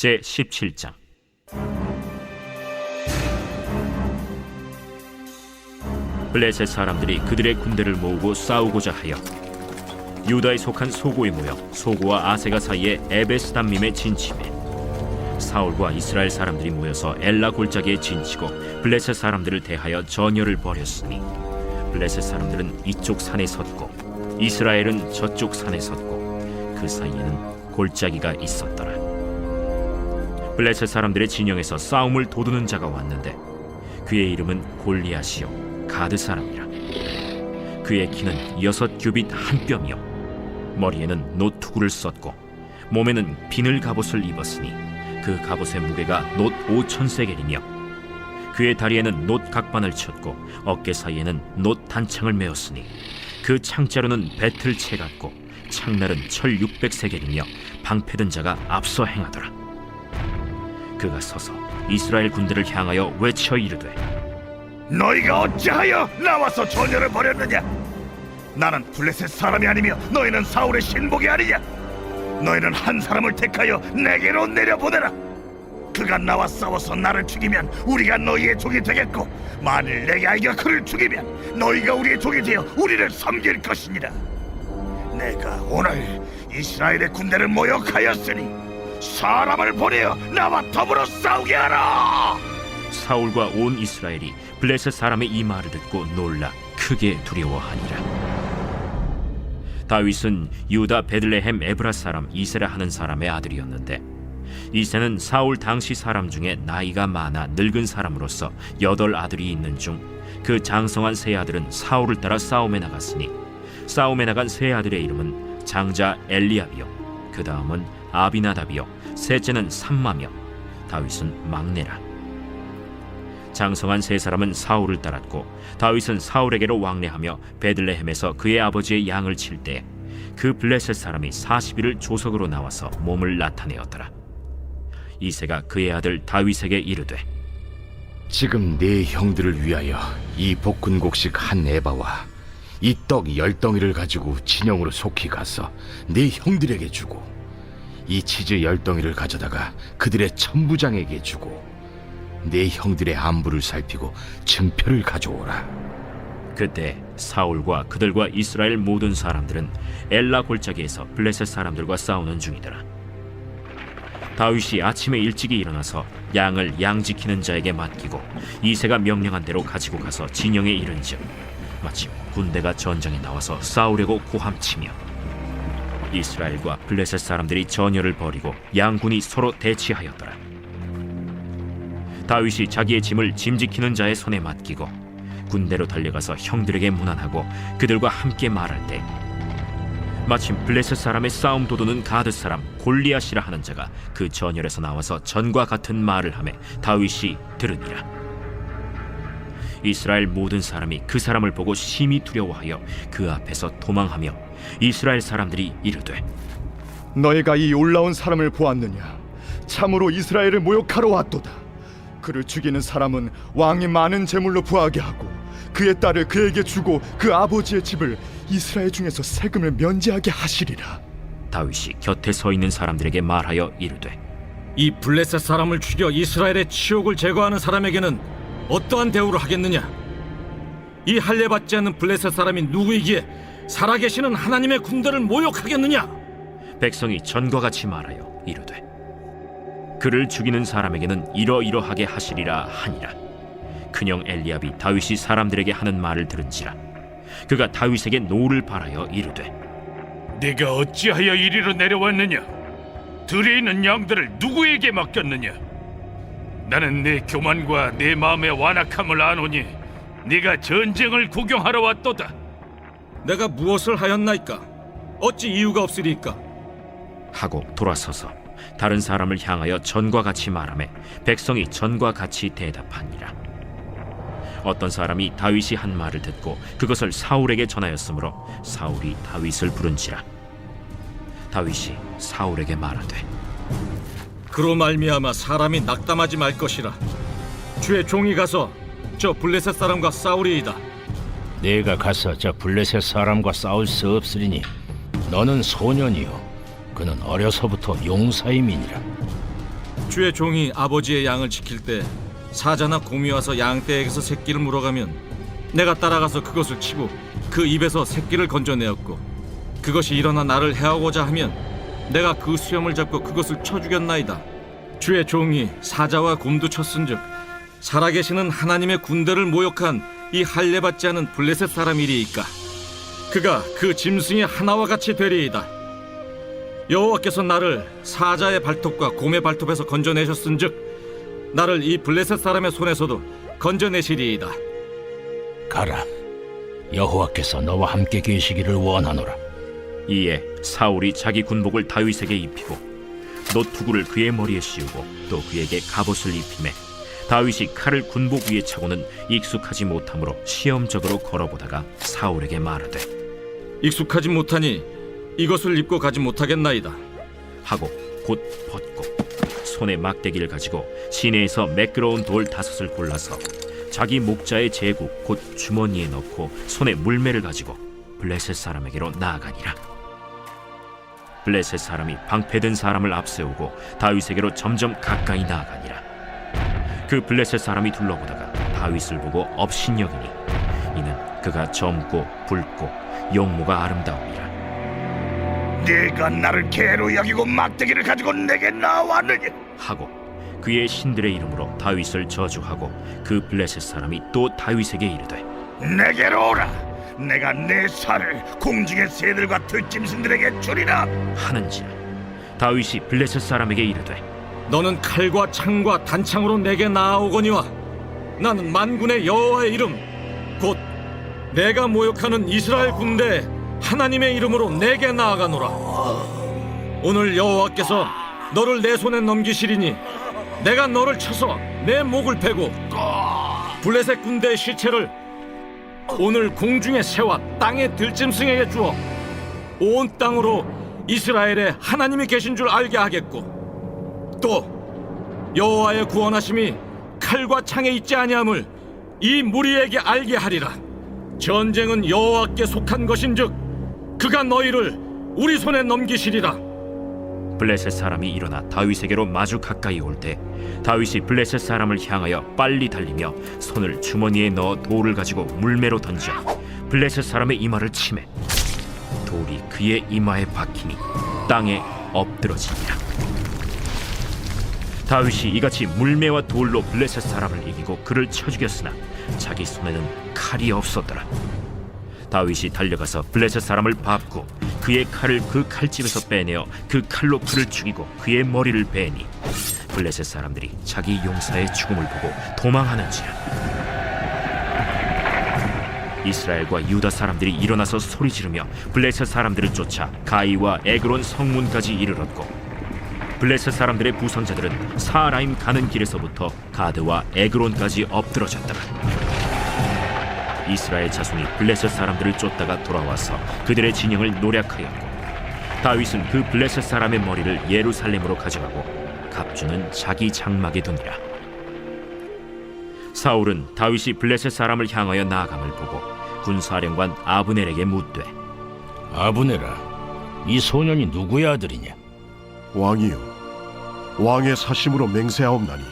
제17장. 블레셋 사람들이 그들의 군대를 모으고 싸우고자 하여 유다에 속한 소고에 모여 소고와 아세가 사이에 에베스담밈에 진침해 사울과 이스라엘 사람들이 모여서 엘라 골짜기에 진치고 블레셋 사람들을 대하여 전열을 벌였으니 블레셋 사람들은 이쪽 산에 섰고 이스라엘은 저쪽 산에 섰고 그 사이에는 골짜기가 있었더라. 블레셋 사람들의 진영에서 싸움을 도두는 자가 왔는데 그의 이름은 골리앗이요 가드 사람이라. 그의 키는 6규빗 한 뼘이요 머리에는 노투구를 썼고 몸에는 비늘 갑옷을 입었으니 그 갑옷의 무게가 놋 5,000세겔이며 그의 다리에는 놋 각반을 쳤고 어깨 사이에는 놋 단창을 메었으니 그 창자루는 배틀채 같고 창날은 철 600세겔이며 방패든 자가 앞서 행하더라. 그가 서서 이스라엘 군대를 향하여 외쳐 이르되 너희가 어찌하여 나와서 전열을 벌였느냐? 나는 블레셋 사람이 아니며 너희는 사울의 신복이 아니냐? 너희는 한 사람을 택하여 내게로 내려보내라. 그가 나와 싸워서 나를 죽이면 우리가 너희의 종이 되겠고 만일 내 아이가 그를 죽이면 너희가 우리의 종이 되어 우리를 섬길 것이니라. 내가 오늘 이스라엘의 군대를 모욕하였으니 사람을 보내어 나와 더불어 싸우게 하라. 사울과 온 이스라엘이 블레셋 사람의 이 말을 듣고 놀라 크게 두려워하니라. 다윗은 유다 베들레헴 에브라 사람 이세라 하는 사람의 아들이었는데 이세는 사울 당시 사람 중에 나이가 많아 늙은 사람으로서 8 아들이 있는 중 그 장성한 세 아들은 사울을 따라 싸움에 나갔으니 싸움에 나간 세 아들의 이름은 장자 엘리압이요 그 다음은 아비나답이요 셋째는 삼마며 다윗은 막내라. 장성한 세 사람은 사울을 따랐고 다윗은 사울에게로 왕래하며 베들레헴에서 그의 아버지의 양을 칠 때 그 블레셋 사람이 40일을 조석으로 나와서 몸을 나타내었더라. 이새가 그의 아들 다윗에게 이르되 지금 네 형들을 위하여 이 볶은곡식 한 에바와 이 떡 10덩이를 가지고 진영으로 속히 가서 네 형들에게 주고 이 치즈 10덩이를 가져다가 그들의 천부장에게 주고 네 형들의 안부를 살피고 증표를 가져오라. 그때 사울과 그들과 이스라엘 모든 사람들은 엘라 골짜기에서 블레셋 사람들과 싸우는 중이더라. 다윗이 아침에 일찍이 일어나서 양을 양 지키는 자에게 맡기고 이새가 명령한 대로 가지고 가서 진영에 이른즉 마침 군대가 전장에 나와서 싸우려고 고함치며 이스라엘과 블레셋 사람들이 전열을 벌이고 양군이 서로 대치하였더라. 다윗이 자기의 짐을 짐 지키는 자의 손에 맡기고 군대로 달려가서 형들에게 문안하고 그들과 함께 말할 때 마침 블레셋 사람의 싸움 도두는 가드 사람 골리앗이라 하는 자가 그 전열에서 나와서 전과 같은 말을 하매 다윗이 들으니라. 이스라엘 모든 사람이 그 사람을 보고 심히 두려워하여 그 앞에서 도망하며 이스라엘 사람들이 이르되 너희가 이 올라온 사람을 보았느냐? 참으로 이스라엘을 모욕하러 왔도다. 그를 죽이는 사람은 왕이 많은 재물로 부하게 하고 그의 딸을 그에게 주고 그 아버지의 집을 이스라엘 중에서 세금을 면제하게 하시리라. 다윗이 곁에 서 있는 사람들에게 말하여 이르되 이 블레셋 사람을 죽여 이스라엘의 치욕을 제거하는 사람에게는 어떠한 대우를 하겠느냐? 이 할례받지 않는 블레셋 사람이 누구이기에 살아계시는 하나님의 군대를 모욕하겠느냐? 백성이 전과 같이 말하여 이르되 그를 죽이는 사람에게는 이러이러하게 하시리라 하니라. 큰형 엘리압이 다윗이 사람들에게 하는 말을 들은지라 그가 다윗에게 노를 바라여 이르되 네가 어찌하여 이리로 내려왔느냐? 들에 있는 양들을 누구에게 맡겼느냐? 나는 네 교만과 네 마음의 완악함을 아노니 네가 전쟁을 구경하러 왔도다. 내가 무엇을 하였나이까? 어찌 이유가 없으리까? 하고 돌아서서 다른 사람을 향하여 전과 같이 말하매 백성이 전과 같이 대답하니라. 어떤 사람이 다윗이 한 말을 듣고 그것을 사울에게 전하였으므로 사울이 다윗을 부른지라. 다윗이 사울에게 말하되 그로 말미암아 사람이 낙담하지 말 것이라. 주의 종이 가서 저 블레셋 사람과 싸우리이다. 내가 가서 저 블레셋 사람과 싸울 수 없으리니 너는 소년이요 그는 어려서부터 용사임이니라. 주의 종이 아버지의 양을 지킬 때 사자나 곰이 와서 양떼에게서 새끼를 물어가면 내가 따라가서 그것을 치고 그 입에서 새끼를 건져내었고, 그것이 일어나 나를 해하고자 하면 내가 그 수염을 잡고 그것을 쳐 죽였나이다. 주의 종이 사자와 곰도 쳤은즉 살아계시는 하나님의 군대를 모욕한 이 할례받지 않은 블레셋 사람이리이까 그가 그 짐승의 하나와 같이 되리이다. 여호와께서 나를 사자의 발톱과 곰의 발톱에서 건져내셨은즉 나를 이 블레셋 사람의 손에서도 건져내시리이다. 가라. 여호와께서 너와 함께 계시기를 원하노라. 이에 사울이 자기 군복을 다윗에게 입히고 노투구를 그의 머리에 씌우고 또 그에게 갑옷을 입히매 다윗이 칼을 군복 위에 차고는 익숙하지 못하므로 시험적으로 걸어보다가 사울에게 말하되 익숙하지 못하니 이것을 입고 가지 못하겠나이다 하고 곧 벗고 손에 막대기를 가지고 시내에서 매끄러운 돌 5을 골라서 자기 목자의 제구 곧 주머니에 넣고 손에 물매를 가지고 블레셋 사람에게로 나아가니라. 블레셋 사람이 방패든 사람을 앞세우고 다윗에게로 점점 가까이 나아가니라. 그 블레셋 사람이 둘러보다가 다윗을 보고 업신여기니 이는 그가 젊고 붉고 용모가 아름다움이라. 네가 나를 개로 여기고 막대기를 가지고 내게 나왔느냐? 하고 그의 신들의 이름으로 다윗을 저주하고 그 블레셋 사람이 또 다윗에게 이르되 내게로 오라. 내가 내 살을 공중의 새들과 들짐승들에게 주리라. 하는지라. 다윗이 블레셋 사람에게 이르되 너는 칼과 창과 단창으로 내게 나아오거니와 나는 만군의 여호와의 이름 곧 내가 모욕하는 이스라엘 군대 하나님의 이름으로 내게 나아가노라. 오늘 여호와께서 너를 내 손에 넘기시리니 내가 너를 쳐서 내 목을 베고 블레셋 군대의 시체를 오늘 공중의 새와 땅의 들짐승에게 주어 온 땅으로 이스라엘에 하나님이 계신 줄 알게 하겠고 또 여호와의 구원하심이 칼과 창에 있지 아니함을 이 무리에게 알게 하리라. 전쟁은 여호와께 속한 것인즉 그가 너희를 우리 손에 넘기시리라. 블레셋 사람이 일어나 다윗에게로 마주 가까이 올 때 다윗이 블레셋 사람을 향하여 빨리 달리며 손을 주머니에 넣어 돌을 가지고 물매로 던져 블레셋 사람의 이마를 치매 돌이 그의 이마에 박히니 땅에 엎드러지니라. 다윗이 이같이 물매와 돌로 블레셋 사람을 이기고 그를 쳐 죽였으나 자기 손에는 칼이 없었더라. 다윗이 달려가서 블레셋 사람을 밟고 그의 칼을 그 칼집에서 빼내어 그 칼로 그를 죽이고 그의 머리를 베니 블레셋 사람들이 자기 용사의 죽음을 보고 도망하는지라. 이스라엘과 유다 사람들이 일어나서 소리 지르며 블레셋 사람들을 쫓아 가이와 에그론 성문까지 이르렀고 블레셋 사람들의 부상자들은 사라임 가는 길에서부터 가드와 에그론까지 엎드러졌더라. 이스라엘 자손이 블레셋 사람들을 쫓다가 돌아와서 그들의 진영을 노략하였고 다윗은 그 블레셋 사람의 머리를 예루살렘으로 가져가고 갑주는 자기 장막에 두니라. 사울은 다윗이 블레셋 사람을 향하여 나아감을 보고 군사령관 아브넬에게 묻되 아브네라, 이 소년이 누구의 아들이냐? 왕이요, 왕의 사심으로 맹세하옵나니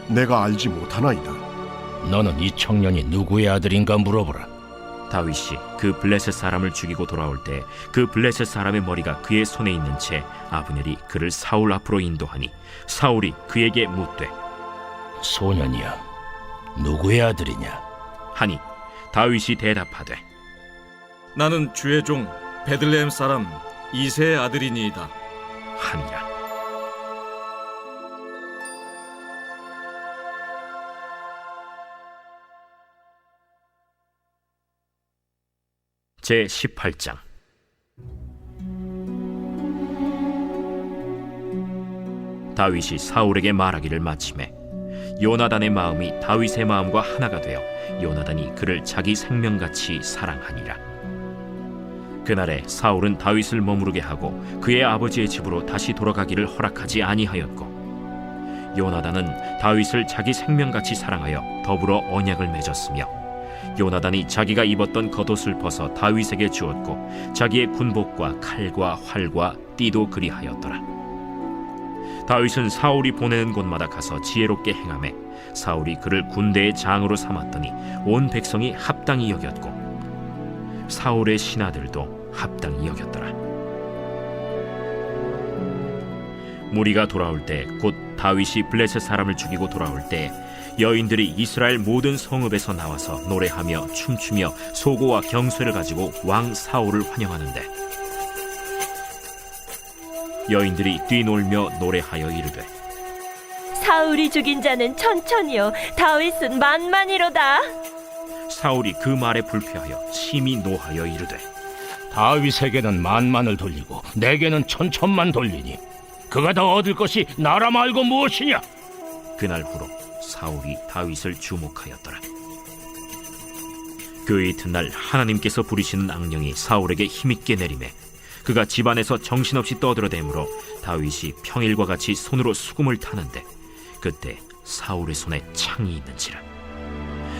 내가 알지 못하나이다. 너는 이 청년이 누구의 아들인가 물어보라. 다윗이 그 블레셋 사람을 죽이고 돌아올 때 그 블레셋 사람의 머리가 그의 손에 있는 채 아브넬이 그를 사울 앞으로 인도하니 사울이 그에게 묻되 소년이여, 누구의 아들이냐? 하니 다윗이 대답하되 나는 주의 종 베들레헴 사람 이새의 아들이니이다 하니라. 제 18장. 다윗이 사울에게 말하기를 마치매 요나단의 마음이 다윗의 마음과 하나가 되어 요나단이 그를 자기 생명같이 사랑하니라. 그날에 사울은 다윗을 머무르게 하고 그의 아버지의 집으로 다시 돌아가기를 허락하지 아니하였고 요나단은 다윗을 자기 생명같이 사랑하여 더불어 언약을 맺었으며 요나단이 자기가 입었던 겉옷을 벗어 다윗에게 주었고 자기의 군복과 칼과 활과 띠도 그리하였더라. 다윗은 사울이 보내는 곳마다 가서 지혜롭게 행하매 사울이 그를 군대의 장으로 삼았더니 온 백성이 합당히 여겼고 사울의 신하들도 합당히 여겼더라. 무리가 돌아올 때 곧 다윗이 블레셋 사람을 죽이고 돌아올 때 여인들이 이스라엘 모든 성읍에서 나와서 노래하며 춤추며 소고와 경쇠를 가지고 왕 사울을 환영하는데 여인들이 뛰놀며 노래하여 이르되 사울이 죽인 자는 천천히요 다윗은 만만이로다. 사울이 그 말에 불쾌하여 심히 노하여 이르되 다윗에게는 만만을 돌리고 내게는 천천만 돌리니 그가 더 얻을 것이 나라 말고 무엇이냐? 그날 후로 사울이 다윗을 주목하였더라. 그 이튿날 하나님께서 부리시는 악령이 사울에게 힘있게 내리매 그가 집안에서 정신없이 떠들어대므로 다윗이 평일과 같이 손으로 수금을 타는데 그때 사울의 손에 창이 있는지라.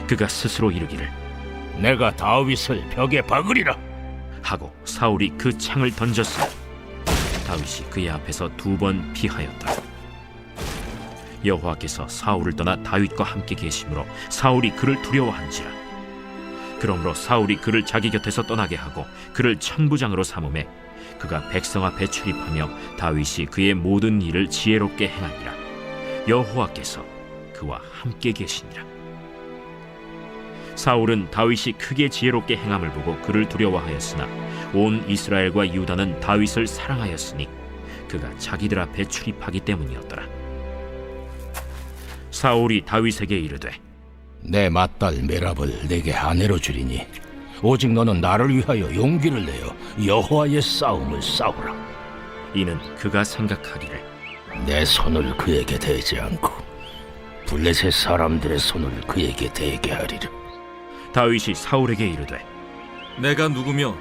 그가 스스로 이르기를 내가 다윗을 벽에 박으리라 하고 사울이 그 창을 던졌으니 다윗이 그의 앞에서 2번 피하였더라. 여호와께서 사울을 떠나 다윗과 함께 계심으로 사울이 그를 두려워한지라. 그러므로 사울이 그를 자기 곁에서 떠나게 하고 그를 천부장으로 삼음에 그가 백성 앞에 출입하며 다윗이 그의 모든 일을 지혜롭게 행하니라. 여호와께서 그와 함께 계시니라. 사울은 다윗이 크게 지혜롭게 행함을 보고 그를 두려워하였으나 온 이스라엘과 유다는 다윗을 사랑하였으니 그가 자기들 앞에 출입하기 때문이었더라. 사울이 다윗에게 이르되 내 맏딸 메랍을 내게 아내로 주리니 오직 너는 나를 위하여 용기를 내어 여호와의 싸움을 싸우라. 이는 그가 생각하기를 내 손을 그에게 대지 않고 블레셋 사람들의 손을 그에게 대게 하리라. 다윗이 사울에게 이르되 내가 누구며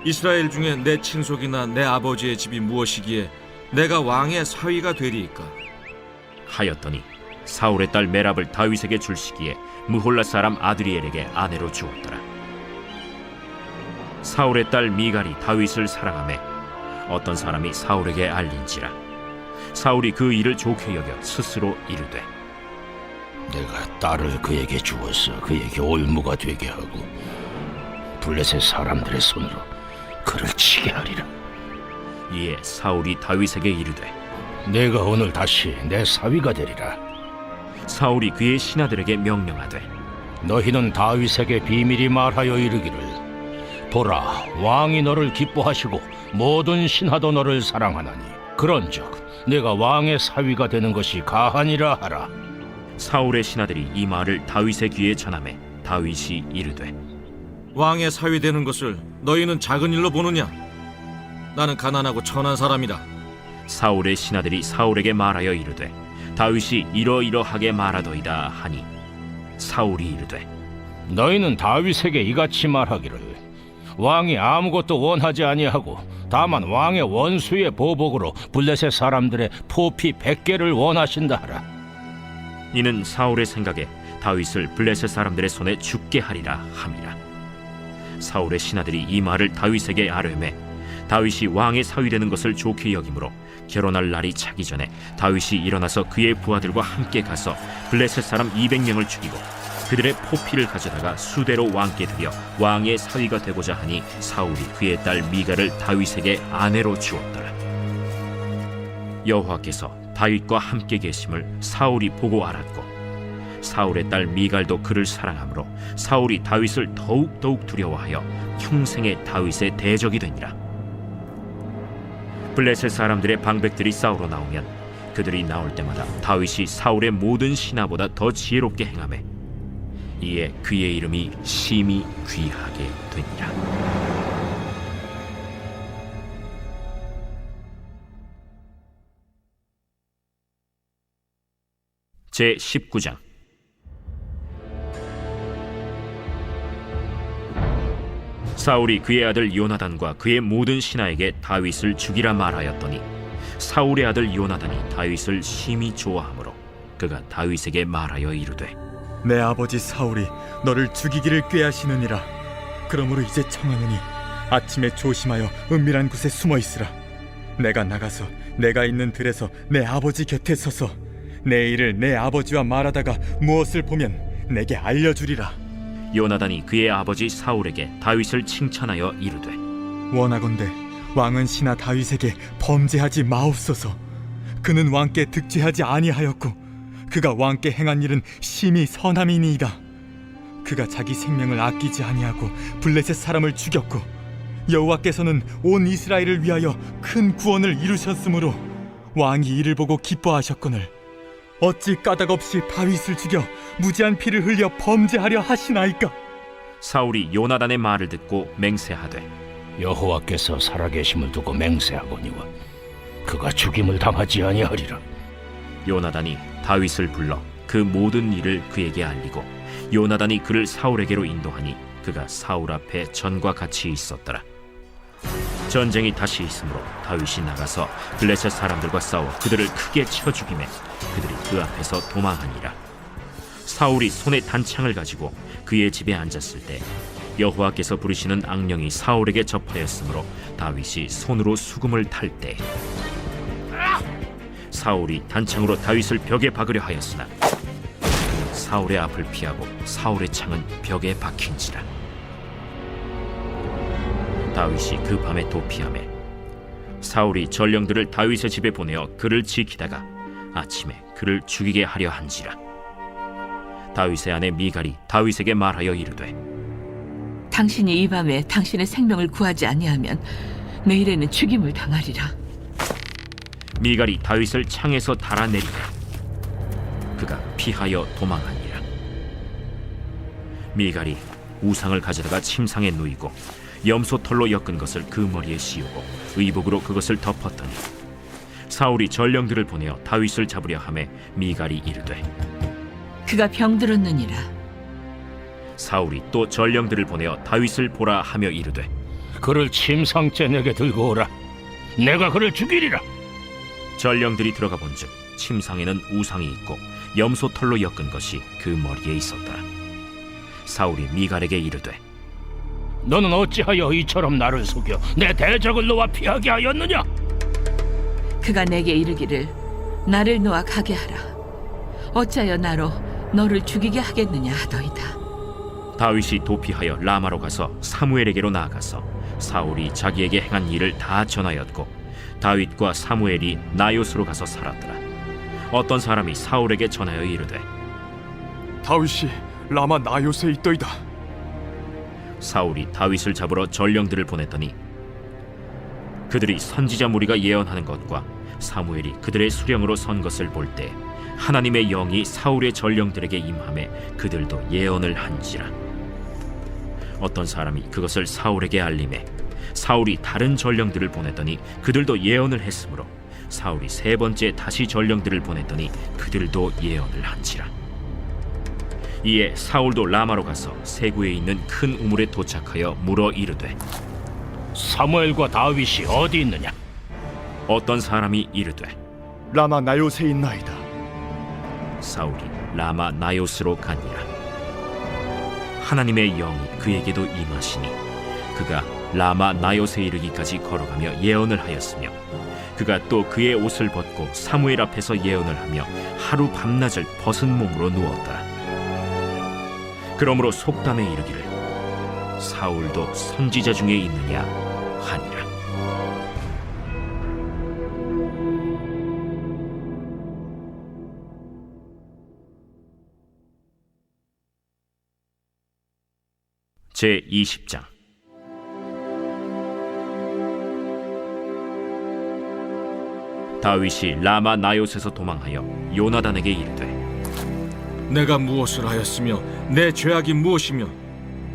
이스라엘 중에 내 친속이나 내 아버지의 집이 무엇이기에 내가 왕의 사위가 되리이까? 하였더니 사울의 딸 메랍을 다윗에게 줄 시기에 무홀라 사람 아드리엘에게 아내로 주었더라. 사울의 딸 미갈이 다윗을 사랑하매 어떤 사람이 사울에게 알린지라. 사울이 그 일을 좋게 여겨 스스로 이르되 내가 딸을 그에게 주어서 그에게 올무가 되게 하고 블레셋 사람들의 손으로 그를 치게 하리라. 이에 사울이 다윗에게 이르되 내가 오늘 다시 내 사위가 되리라. 사울이 그의 신하들에게 명령하되 너희는 다윗에게 비밀히 말하여 이르기를 보라 왕이 너를 기뻐하시고 모든 신하도 너를 사랑하나니 그런즉 내가 왕의 사위가 되는 것이 가하니라 하라. 사울의 신하들이 이 말을 다윗의 귀에 전하매 다윗이 이르되 왕의 사위 되는 것을 너희는 작은 일로 보느냐? 나는 가난하고 천한 사람이라. 사울의 신하들이 사울에게 말하여 이르되 다윗이 이러이러하게 말하더이다 하니 사울이 이르되 너희는 다윗에게 이같이 말하기를 왕이 아무것도 원하지 아니하고 다만 왕의 원수의 보복으로 블레셋 사람들의 포피 100개를 원하신다 하라. 이는 사울의 생각에 다윗을 블레셋 사람들의 손에 죽게 하리라 함이라. 사울의 신하들이 이 말을 다윗에게 아뢰매 다윗이 왕의 사위 되는 것을 좋게 여기므로 결혼할 날이 차기 전에 다윗이 일어나서 그의 부하들과 함께 가서 블레셋 사람 200명을 죽이고 그들의 포피를 가져다가 수대로 왕께 드려 왕의 사위가 되고자 하니 사울이 그의 딸 미갈을 다윗에게 아내로 주었더라. 여호와께서 다윗과 함께 계심을 사울이 보고 알았고 사울의 딸 미갈도 그를 사랑하므로 사울이 다윗을 더욱 두려워하여 평생에 다윗의 대적이 되니라. 블레셋 사람들의 방백들이 싸우러 나오면 그들이 나올 때마다 다윗이 사울의 모든 신하보다 더 지혜롭게 행하매 이에 그의 이름이 심히 귀하게 되니라. 제 19장. 사울이 그의 아들 요나단과 그의 모든 신하에게 다윗을 죽이라 말하였더니 사울의 아들 요나단이 다윗을 심히 좋아하므로 그가 다윗에게 말하여 이르되 내 아버지 사울이 너를 죽이기를 꾀하시느니라. 그러므로 이제 청하노니 아침에 조심하여 은밀한 곳에 숨어 있으라. 내가 나가서 내가 있는 들에서 내 아버지 곁에 서서 내 일을 내 아버지와 말하다가 무엇을 보면 내게 알려주리라. 요나단이 그의 아버지 사울에게 다윗을 칭찬하여 이르되 원하건대 왕은 신하 다윗에게 범죄하지 마옵소서. 그는 왕께 득죄하지 아니하였고 그가 왕께 행한 일은 심히 선함이니이다. 그가 자기 생명을 아끼지 아니하고 블레셋 사람을 죽였고 여호와께서는 온 이스라엘을 위하여 큰 구원을 이루셨으므로 왕이 이를 보고 기뻐하셨거늘 어찌 까닭없이 다윗을 죽여 무지한 피를 흘려 범죄하려 하시나이까? 사울이 요나단의 말을 듣고 맹세하되 여호와께서 살아계심을 두고 맹세하거니와 그가 죽임을 당하지 아니하리라. 요나단이 다윗을 불러 그 모든 일을 그에게 알리고 요나단이 그를 사울에게로 인도하니 그가 사울 앞에 전과 같이 있었더라. 전쟁이 다시 있으므로 다윗이 나가서 블레셋 사람들과 싸워 그들을 크게 쳐 죽이매 그들이 그 앞에서 도망하니라. 사울이 손에 단창을 가지고 그의 집에 앉았을 때 여호와께서 부르시는 악령이 사울에게 접하였으므로 다윗이 손으로 수금을 탈 때 사울이 단창으로 다윗을 벽에 박으려 하였으나 그는 사울의 앞을 피하고 사울의 창은 벽에 박힌지라. 다윗이 그 밤에 도피하매 사울이 전령들을 다윗의 집에 보내어 그를 지키다가 아침에 그를 죽이게 하려 한지라. 다윗의 아내 미갈이 다윗에게 말하여 이르되 당신이 이 밤에 당신의 생명을 구하지 아니하면 내일에는 죽임을 당하리라. 미갈이 다윗을 창에서 달아내리매 그가 피하여 도망하니라. 미갈이 우상을 가져다가 침상에 누이고 염소털로 엮은 것을 그 머리에 씌우고 의복으로 그것을 덮었더니 사울이 전령들을 보내어 다윗을 잡으려 하매 미갈이 이르되 그가 병들었느니라. 사울이 또 전령들을 보내어 다윗을 보라 하며 이르되 그를 침상째 내게 들고 오라. 내가 그를 죽이리라. 전령들이 들어가 본즉 침상에는 우상이 있고 염소털로 엮은 것이 그 머리에 있었더라. 사울이 미갈에게 이르되 너는 어찌하여 이처럼 나를 속여 내 대적을 놓아 피하게 하였느냐? 그가 내게 이르기를 나를 놓아 가게 하라. 어찌하여 나로 너를 죽이게 하겠느냐 하더이다. 다윗이 도피하여 라마로 가서 사무엘에게로 나아가서 사울이 자기에게 행한 일을 다 전하였고 다윗과 사무엘이 나요스로 가서 살았더라. 어떤 사람이 사울에게 전하여 이르되 다윗이 라마 나요스에 있더이다. 사울이 다윗을 잡으러 전령들을 보냈더니 그들이 선지자 무리가 예언하는 것과 사무엘이 그들의 수령으로 선 것을 볼 때 하나님의 영이 사울의 전령들에게 임하매 그들도 예언을 한지라. 어떤 사람이 그것을 사울에게 알리매 사울이 다른 전령들을 보냈더니 그들도 예언을 했으므로 사울이 세 번째 다시 전령들을 보냈더니 그들도 예언을 한지라. 이에 사울도 라마로 가서 세구에 있는 큰 우물에 도착하여 물어 이르되 사무엘과 다윗이 어디 있느냐? 어떤 사람이 이르되 라마 나요스에 있나이다. 사울이 라마 나요스로 가니라. 하나님의 영이 그에게도 임하시니 그가 라마 나요스에 이르기까지 걸어가며 예언을 하였으며 그가 또 그의 옷을 벗고 사무엘 앞에서 예언을 하며 하루 밤낮을 벗은 몸으로 누웠더라. 그러므로 속담에 이르기를 사울도 선지자 중에 있느냐 하니라. 제 20장. 다윗이 라마 나요스에서 도망하여 요나단에게 이르되 내가 무엇을 하였으며 내 죄악이 무엇이며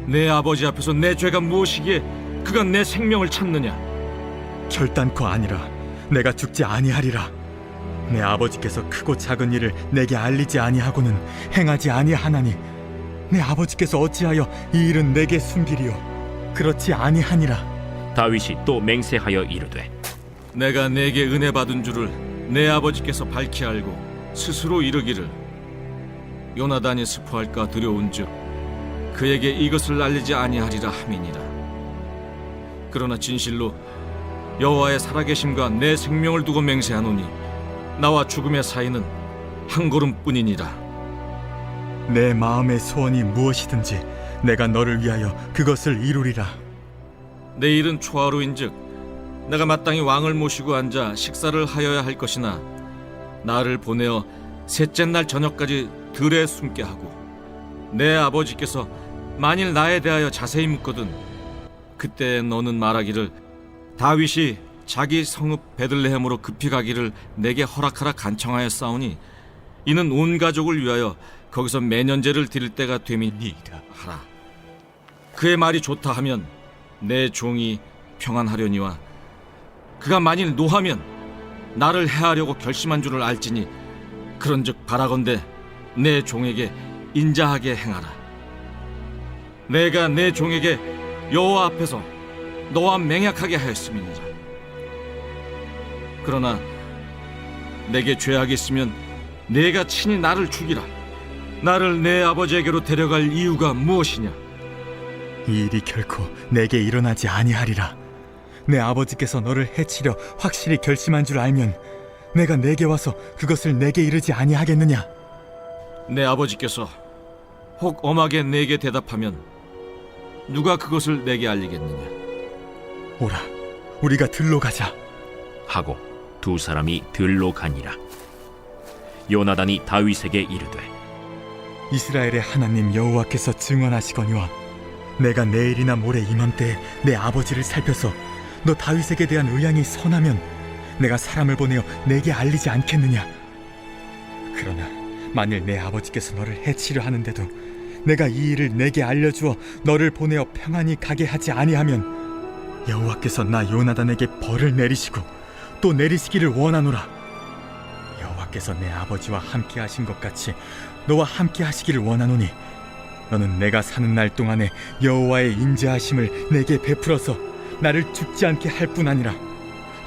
내 아버지 앞에서 내 죄가 무엇이기에 그가 내 생명을 찾느냐? 결단코 아니라 내가 죽지 아니하리라. 내 아버지께서 크고 작은 일을 내게 알리지 아니하고는 행하지 아니하나니 내 아버지께서 어찌하여 이 일은 내게 숨기리요? 그렇지 아니하니라. 다윗이 또 맹세하여 이르되 내가 내게 은혜 받은 줄을 내 아버지께서 밝히 알고 스스로 이르기를 요나단이 스포할까 두려운즉 그에게 이것을 알리지 아니하리라 함이니라. 그러나 진실로 여호와의 살아계심과 내 생명을 두고 맹세하노니 나와 죽음의 사이는 한 걸음뿐이니라. 내 마음의 소원이 무엇이든지 내가 너를 위하여 그것을 이루리라. 내일은 초하루인즉 내가 마땅히 왕을 모시고 앉아 식사를 하여야 할 것이나 나를 보내어 셋째 날 저녁까지 들에 숨게 하고 내 아버지께서 만일 나에 대하여 자세히 묻거든 그때 너는 말하기를 다윗이 자기 성읍 베들레헴으로 급히 가기를 내게 허락하라 간청하였사오니 이는 온 가족을 위하여 거기서 매년제를 드릴 때가 됨이니이다 하라. 그의 말이 좋다 하면 내 종이 평안하려니와 그가 만일 노하면 나를 해하려고 결심한 줄을 알지니 그런즉 바라건대 내 종에게 인자하게 행하라. 내가 내 종에게 여호와 앞에서 너와 맹약하게 하였음이니라. 그러나 내게 죄악이 있으면 내가 친히 나를 죽이라. 나를 내 아버지에게로 데려갈 이유가 무엇이냐? 이 일이 결코 내게 일어나지 아니하리라. 내 아버지께서 너를 해치려 확실히 결심한 줄 알면 내가 내게 와서 그것을 내게 이르지 아니하겠느냐? 내 아버지께서 혹 엄하게 내게 대답하면 누가 그것을 내게 알리겠느냐? 오라, 우리가 들로 가자. 하고 두 사람이 들로 가니라. 요나단이 다윗에게 이르되 이스라엘의 하나님 여호와께서 증언하시거니와 내가 내일이나 모레 이맘때에 내 아버지를 살펴서 너 다윗에게 대한 의향이 선하면 내가 사람을 보내어 내게 알리지 않겠느냐? 그러나 만일 내 아버지께서 너를 해치려 하는데도 내가 이 일을 내게 알려주어 너를 보내어 평안히 가게 하지 아니하면 여호와께서 나 요나단에게 벌을 내리시고 또 내리시기를 원하노라. 여호와께서 내 아버지와 함께 하신 것 같이 너와 함께 하시기를 원하노니 너는 내가 사는 날 동안에 여호와의 인자하심을 내게 베풀어서 나를 죽지 않게 할 뿐 아니라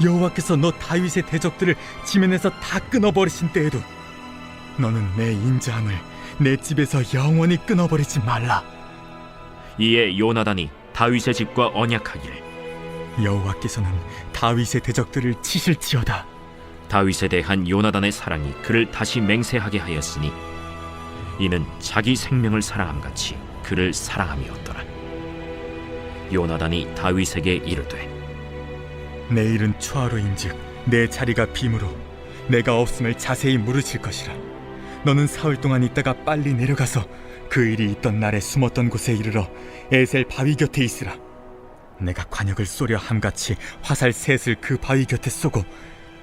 여호와께서 너 다윗의 대적들을 지면에서 다 끊어버리신 때에도 너는 내 인자함을 내 집에서 영원히 끊어버리지 말라. 이에 요나단이 다윗의 집과 언약하기를 여호와께서는 다윗의 대적들을 치실지어다. 다윗에 대한 요나단의 사랑이 그를 다시 맹세하게 하였으니 이는 자기 생명을 사랑함같이 그를 사랑함이었더라. 요나단이 다윗에게 이르되 내일은 초하루인즉 내 자리가 빔으로 내가 없음을 자세히 물으실 것이라. 너는 사흘 동안 있다가 빨리 내려가서 그 일이 있던 날에 숨었던 곳에 이르러 에셀 바위 곁에 있으라. 내가 관역을 쏘려 함같이 화살 셋을 그 바위 곁에 쏘고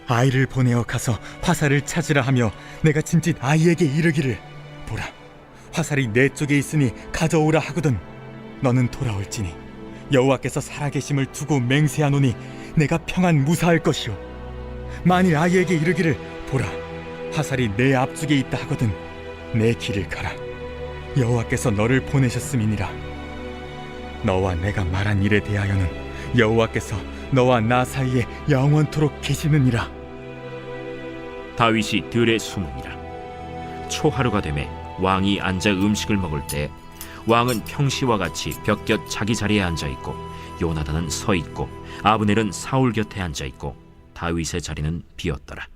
아이를 보내어 가서 화살을 찾으라 하며 내가 짐짓 아이에게 이르기를 보라, 화살이 내 쪽에 있으니 가져오라 하거든 너는 돌아올지니 여호와께서 살아계심을 두고 맹세하노니 내가 평안 무사할 것이요 만일 아이에게 이르기를 보라, 화살이 내 앞쪽에 있다 하거든 내 길을 가라. 여호와께서 너를 보내셨음이니라. 너와 내가 말한 일에 대하여는 여호와께서 너와 나 사이에 영원토록 계시느니라. 다윗이 들에 숨으니라. 초하루가 되매 왕이 앉아 음식을 먹을 때 왕은 평시와 같이 벽곁 자기 자리에 앉아 있고 요나단은 서 있고 아브넬은 사울 곁에 앉아 있고 다윗의 자리는 비었더라.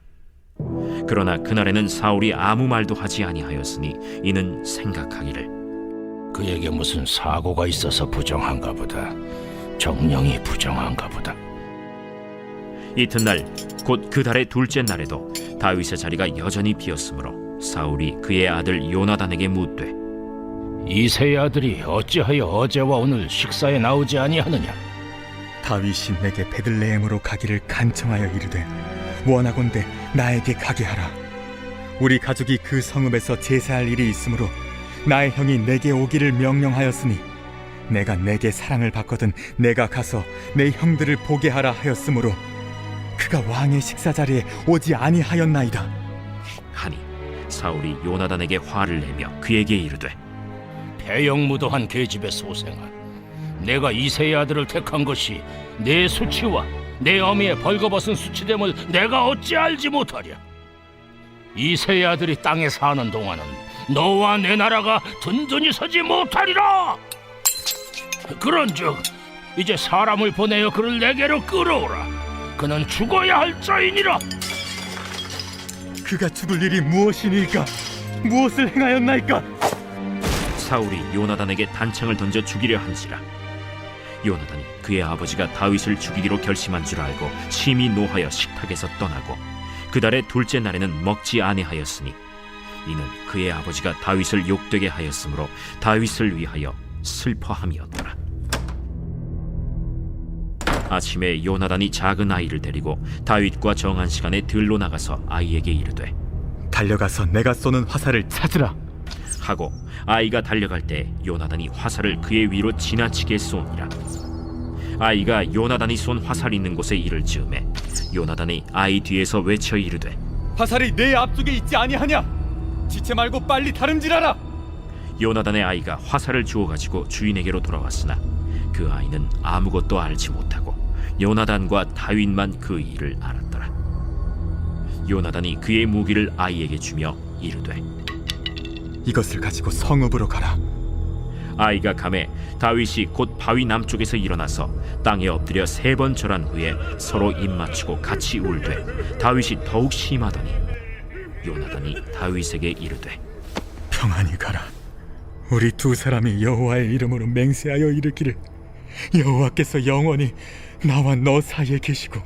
그러나 그날에는 사울이 아무 말도 하지 아니하였으니 이는 생각하기를 그에게 무슨 사고가 있어서 부정한가 보다. 정령이 부정한가 보다. 이튿날 곧 그 달의 둘째 날에도 다윗의 자리가 여전히 비었으므로 사울이 그의 아들 요나단에게 묻되 이새의 아들이 어찌하여 어제와 오늘 식사에 나오지 아니하느냐? 다윗이 내게 베들레헴으로 가기를 간청하여 이르되 원하건대 나에게 가게 하라. 우리 가족이 그 성읍에서 제사할 일이 있으므로 나의 형이 내게 오기를 명령하였으니 내가 내게 사랑을 받거든 내가 가서 내 형들을 보게 하라 하였으므로 그가 왕의 식사 자리에 오지 아니하였나이다 하니 사울이 요나단에게 화를 내며 그에게 이르되 배영무도한 계집의 소생아, 내가 이새의 아들을 택한 것이 내 수치와 내 어미의 벌거벗은 수치됨을 내가 어찌 알지 못하랴? 이새의 아들이 땅에 사는 동안은 너와 내 나라가 든든히 서지 못하리라. 그런즉 이제 사람을 보내어 그를 내게로 끌어오라. 그는 죽어야 할 자이니라. 그가 죽을 일이 무엇이니까? 무엇을 행하였나이까? 사울이 요나단에게 단창을 던져 죽이려 한지라. 요나단이 그의 아버지가 다윗을 죽이기로 결심한 줄 알고 심히 노하여 식탁에서 떠나고 그 달의 둘째 날에는 먹지 아니하였으니 이는 그의 아버지가 다윗을 욕되게 하였으므로 다윗을 위하여 슬퍼함이었더라. 아침에 요나단이 작은 아이를 데리고 다윗과 정한 시간에 들로 나가서 아이에게 이르되 달려가서 내가 쏘는 화살을 찾으라 하고 아이가 달려갈 때 요나단이 화살을 그의 위로 지나치게 쏘니라. 아이가 요나단이 쏜 화살 있는 곳에 이를 즈음에 요나단이 아이 뒤에서 외쳐 이르되 화살이 내 앞쪽에 있지 아니하냐? 지체 말고 빨리 다름질하라. 요나단의 아이가 화살을 주워 가지고 주인에게로 돌아왔으나 그 아이는 아무것도 알지 못하고 요나단과 다윗만 그 일을 알았더라. 요나단이 그의 무기를 아이에게 주며 이르되 이것을 가지고 성읍으로 가라. 아이가 가매 다윗이 곧 바위 남쪽에서 일어나서 땅에 엎드려 3번 절한 후에 서로 입맞추고 같이 울되 다윗이 더욱 심하더니 요나단이 다윗에게 이르되 평안히 가라. 우리 두 사람이 여호와의 이름으로 맹세하여 이르기를 여호와께서 영원히 나와 너 사이에 계시고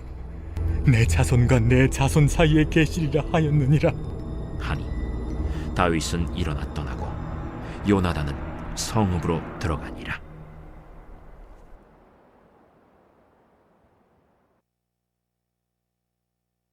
내 자손과 내 자손 사이에 계시리라 하였느니라 하니 다윗은 일어나 떠나고 요나단은 성읍으로 들어가니라.